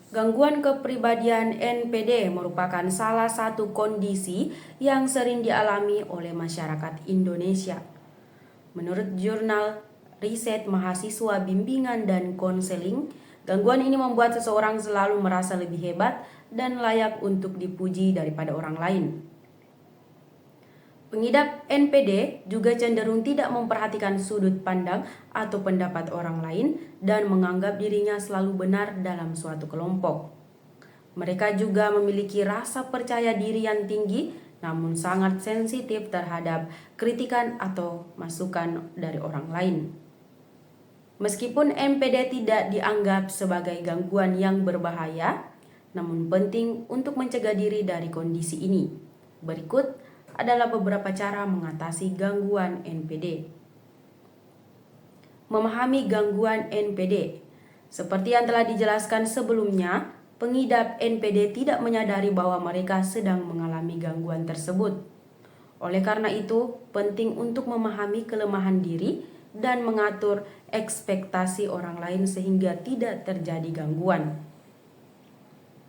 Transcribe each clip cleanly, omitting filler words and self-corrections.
Gangguan kepribadian NPD merupakan salah satu kondisi yang sering dialami oleh masyarakat Indonesia. Menurut jurnal riset mahasiswa bimbingan dan konseling, gangguan ini membuat seseorang selalu merasa lebih hebat dan layak untuk dipuji daripada orang lain. Pengidap NPD juga cenderung tidak memperhatikan sudut pandang atau pendapat orang lain dan menganggap dirinya selalu benar dalam suatu kelompok. Mereka juga memiliki rasa percaya diri yang tinggi, namun sangat sensitif terhadap kritikan atau masukan dari orang lain. Meskipun NPD tidak dianggap sebagai gangguan yang berbahaya, namun penting untuk mencegah diri dari kondisi ini. Berikut adalah beberapa cara mengatasi gangguan NPD. Memahami gangguan NPD. Seperti yang telah dijelaskan sebelumnya, pengidap NPD tidak menyadari bahwa mereka sedang mengalami gangguan tersebut. Oleh karena itu, penting untuk memahami kelemahan diri dan mengatur ekspektasi orang lain sehingga tidak terjadi gangguan.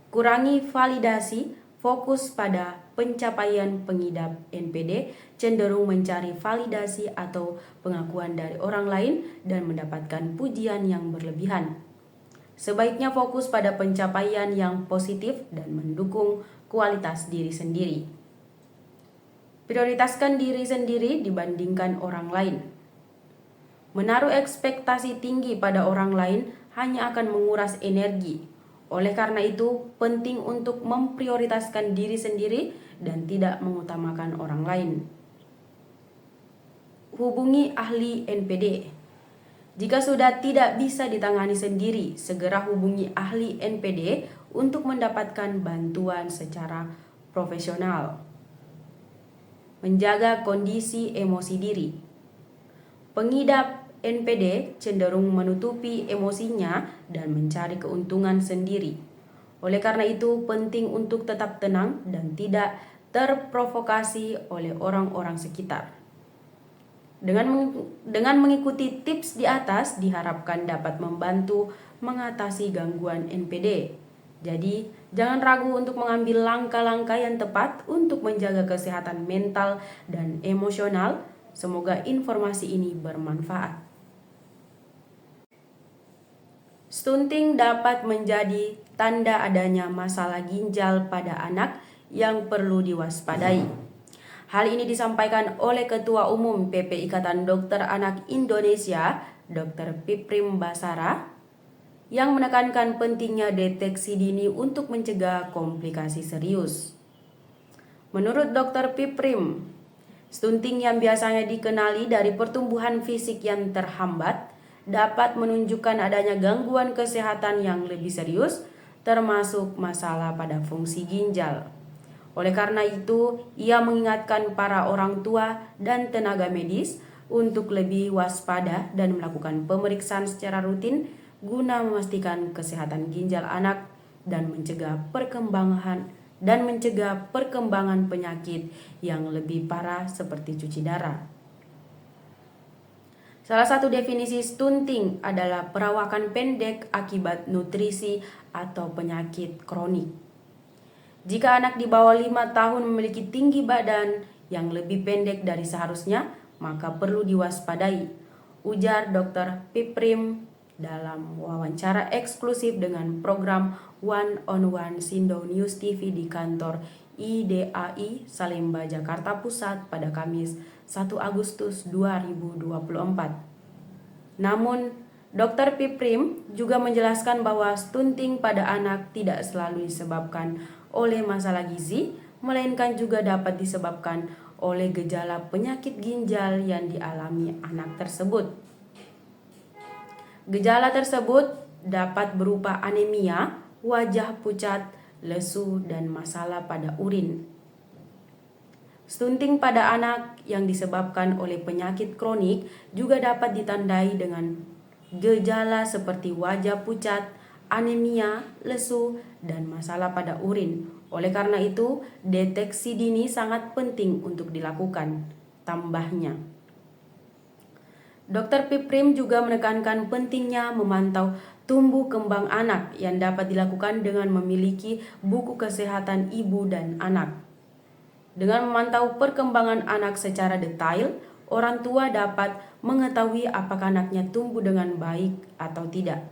Kurangi validasi. Fokus pada pencapaian pengidap NPD cenderung mencari validasi atau pengakuan dari orang lain dan mendapatkan pujian yang berlebihan. Sebaiknya fokus pada pencapaian yang positif dan mendukung kualitas diri sendiri. Prioritaskan diri sendiri dibandingkan orang lain. Menaruh ekspektasi tinggi pada orang lain hanya akan menguras energi. Oleh karena itu, penting untuk memprioritaskan diri sendiri dan tidak mengutamakan orang lain. Hubungi ahli NPD. Jika sudah tidak bisa ditangani sendiri, segera hubungi ahli NPD untuk mendapatkan bantuan secara profesional. Menjaga kondisi emosi diri. Pengidap NPD cenderung menutupi emosinya dan mencari keuntungan sendiri. Oleh karena itu, penting untuk tetap tenang dan tidak terprovokasi oleh orang-orang sekitar. Dengan mengikuti tips di atas, diharapkan dapat membantu mengatasi gangguan NPD. Jadi, jangan ragu untuk mengambil langkah-langkah yang tepat untuk menjaga kesehatan mental dan emosional. Semoga informasi ini bermanfaat. Stunting dapat menjadi tanda adanya masalah ginjal pada anak yang perlu diwaspadai. Hal ini disampaikan oleh Ketua Umum PP Ikatan Dokter Anak Indonesia, Dr. Piprim Basara, yang menekankan pentingnya deteksi dini untuk mencegah komplikasi serius. Menurut Dr. Piprim, stunting yang biasanya dikenali dari pertumbuhan fisik yang terhambat dapat menunjukkan adanya gangguan kesehatan yang lebih serius, termasuk masalah pada fungsi ginjal. Oleh karena itu, ia mengingatkan para orang tua dan tenaga medis untuk lebih waspada dan melakukan pemeriksaan secara rutin guna memastikan kesehatan ginjal anak dan mencegah perkembangan penyakit yang lebih parah seperti cuci darah. Salah satu definisi stunting adalah perawakan pendek akibat nutrisi atau penyakit kronik. Jika anak di bawah 5 tahun memiliki tinggi badan yang lebih pendek dari seharusnya, maka perlu diwaspadai, ujar Dr. Piprim dalam wawancara eksklusif dengan program One on One Sindo News TV di kantor IDAI Salemba, Jakarta Pusat pada Kamis 1 Agustus 2024. Namun, Dr. Piprim juga menjelaskan bahwa stunting pada anak tidak selalu disebabkan oleh masalah gizi, melainkan juga dapat disebabkan oleh gejala penyakit ginjal yang dialami anak tersebut. Gejala tersebut dapat berupa anemia, wajah pucat, lesu, dan masalah pada urin. Stunting pada anak yang disebabkan oleh penyakit kronik juga dapat ditandai dengan gejala seperti wajah pucat, anemia, lesu, dan masalah pada urin. Oleh karena itu, deteksi dini sangat penting untuk dilakukan. Tambahnya, Dr. Piprim juga menekankan pentingnya memantau tumbuh kembang anak yang dapat dilakukan dengan memiliki buku kesehatan ibu dan anak. Dengan memantau perkembangan anak secara detail, orang tua dapat mengetahui apakah anaknya tumbuh dengan baik atau tidak.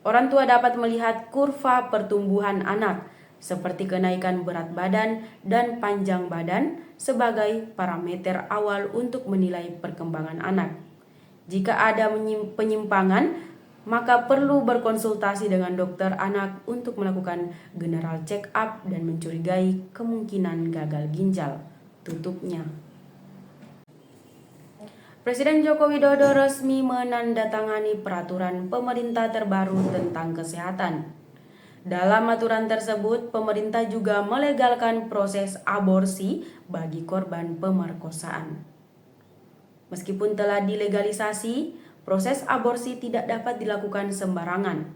Orang tua dapat melihat kurva pertumbuhan anak, seperti kenaikan berat badan dan panjang badan sebagai parameter awal untuk menilai perkembangan anak. Jika ada penyimpangan, maka perlu berkonsultasi dengan dokter anak untuk melakukan general check up dan mencurigai kemungkinan gagal ginjal. Tutupnya. Presiden Joko Widodo resmi menandatangani peraturan pemerintah terbaru tentang kesehatan. Dalam aturan tersebut, pemerintah juga melegalkan proses aborsi bagi korban pemerkosaan. Meskipun telah dilegalisasi, proses aborsi tidak dapat dilakukan sembarangan.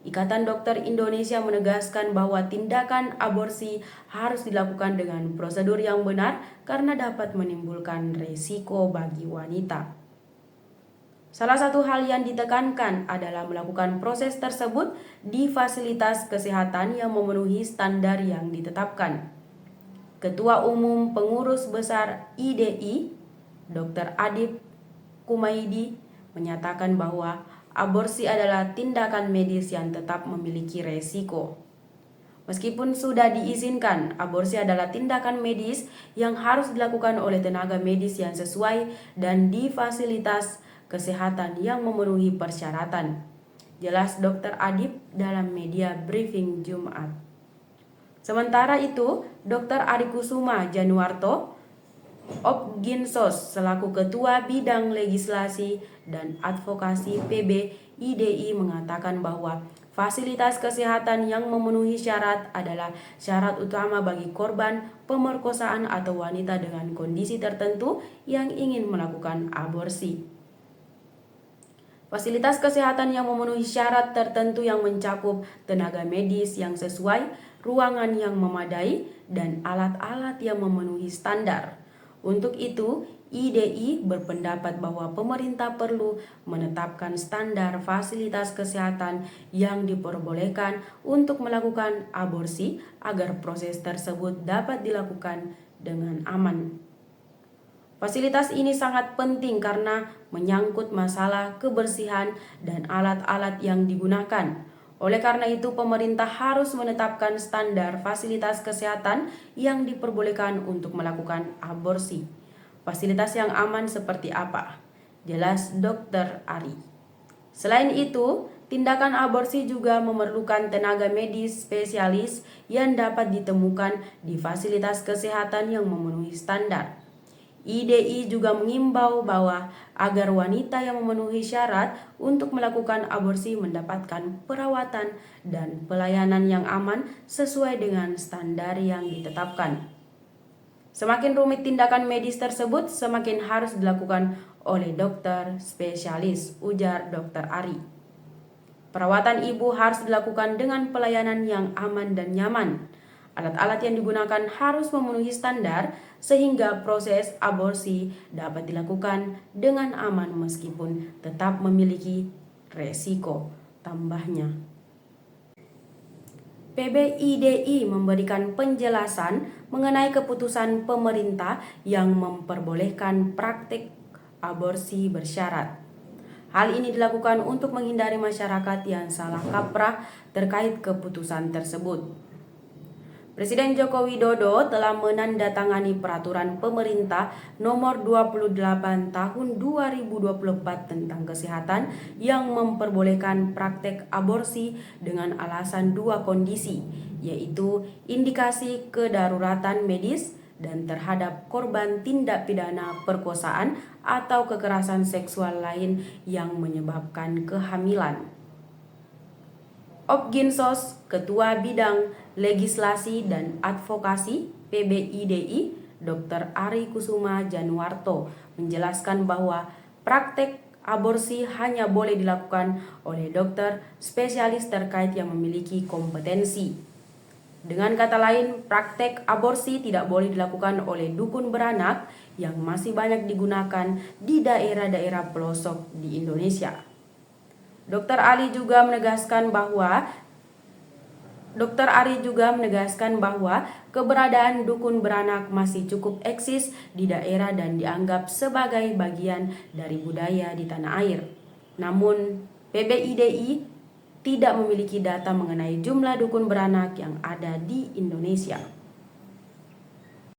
Ikatan Dokter Indonesia menegaskan bahwa tindakan aborsi harus dilakukan dengan prosedur yang benar karena dapat menimbulkan resiko bagi wanita. Salah satu hal yang ditekankan adalah melakukan proses tersebut di fasilitas kesehatan yang memenuhi standar yang ditetapkan. Ketua Umum Pengurus Besar IDI, Dr. Adib Kumaydi, menyatakan bahwa aborsi adalah tindakan medis yang tetap memiliki resiko. Meskipun sudah diizinkan, aborsi adalah tindakan medis yang harus dilakukan oleh tenaga medis yang sesuai dan di fasilitas kesehatan yang memenuhi persyaratan. Jelas Dr. Adib dalam media briefing Jumat. Sementara itu, Dr. Ari Kusuma Januarto, Opginsos selaku Ketua Bidang Legislasi dan Advokasi PB IDI mengatakan bahwa fasilitas kesehatan yang memenuhi syarat adalah syarat utama bagi korban pemerkosaan atau wanita dengan kondisi tertentu yang ingin melakukan aborsi. Fasilitas kesehatan yang memenuhi syarat tertentu yang mencakup tenaga medis yang sesuai, ruangan yang memadai, dan alat-alat yang memenuhi standar. Untuk itu, IDI berpendapat bahwa pemerintah perlu menetapkan standar fasilitas kesehatan yang diperbolehkan untuk melakukan aborsi agar proses tersebut dapat dilakukan dengan aman. Fasilitas ini sangat penting karena menyangkut masalah kebersihan dan alat-alat yang digunakan. Oleh karena itu, pemerintah harus menetapkan standar fasilitas kesehatan yang diperbolehkan untuk melakukan aborsi. Fasilitas yang aman seperti apa? Jelas Dr. Ari. Selain itu, tindakan aborsi juga memerlukan tenaga medis spesialis yang dapat ditemukan di fasilitas kesehatan yang memenuhi standar. IDI juga mengimbau bahwa agar wanita yang memenuhi syarat untuk melakukan aborsi mendapatkan perawatan dan pelayanan yang aman sesuai dengan standar yang ditetapkan. Semakin rumit tindakan medis tersebut, semakin harus dilakukan oleh dokter spesialis, ujar Dr. Ari. Perawatan ibu harus dilakukan dengan pelayanan yang aman dan nyaman. Alat-alat yang digunakan harus memenuhi standar sehingga proses aborsi dapat dilakukan dengan aman meskipun tetap memiliki resiko, tambahnya. PBIDI memberikan penjelasan mengenai keputusan pemerintah yang memperbolehkan praktik aborsi bersyarat. Hal ini dilakukan untuk menghindari masyarakat yang salah kaprah terkait keputusan tersebut. Presiden Joko Widodo telah menandatangani peraturan pemerintah nomor 28 tahun 2024 tentang kesehatan yang memperbolehkan praktek aborsi dengan alasan dua kondisi, yaitu indikasi kedaruratan medis dan terhadap korban tindak pidana perkosaan atau kekerasan seksual lain yang menyebabkan kehamilan. Opginsos, Ketua Bidang Legislasi dan Advokasi PBIDI, Dr. Ari Kusuma Januarto, menjelaskan bahwa praktek aborsi hanya boleh dilakukan oleh dokter spesialis terkait yang memiliki kompetensi. Dengan kata lain, praktek aborsi tidak boleh dilakukan oleh dukun beranak yang masih banyak digunakan di daerah-daerah pelosok di Indonesia. Dr. Ari juga menegaskan bahwa keberadaan dukun beranak masih cukup eksis di daerah dan dianggap sebagai bagian dari budaya di tanah air. Namun, PBIDI tidak memiliki data mengenai jumlah dukun beranak yang ada di Indonesia.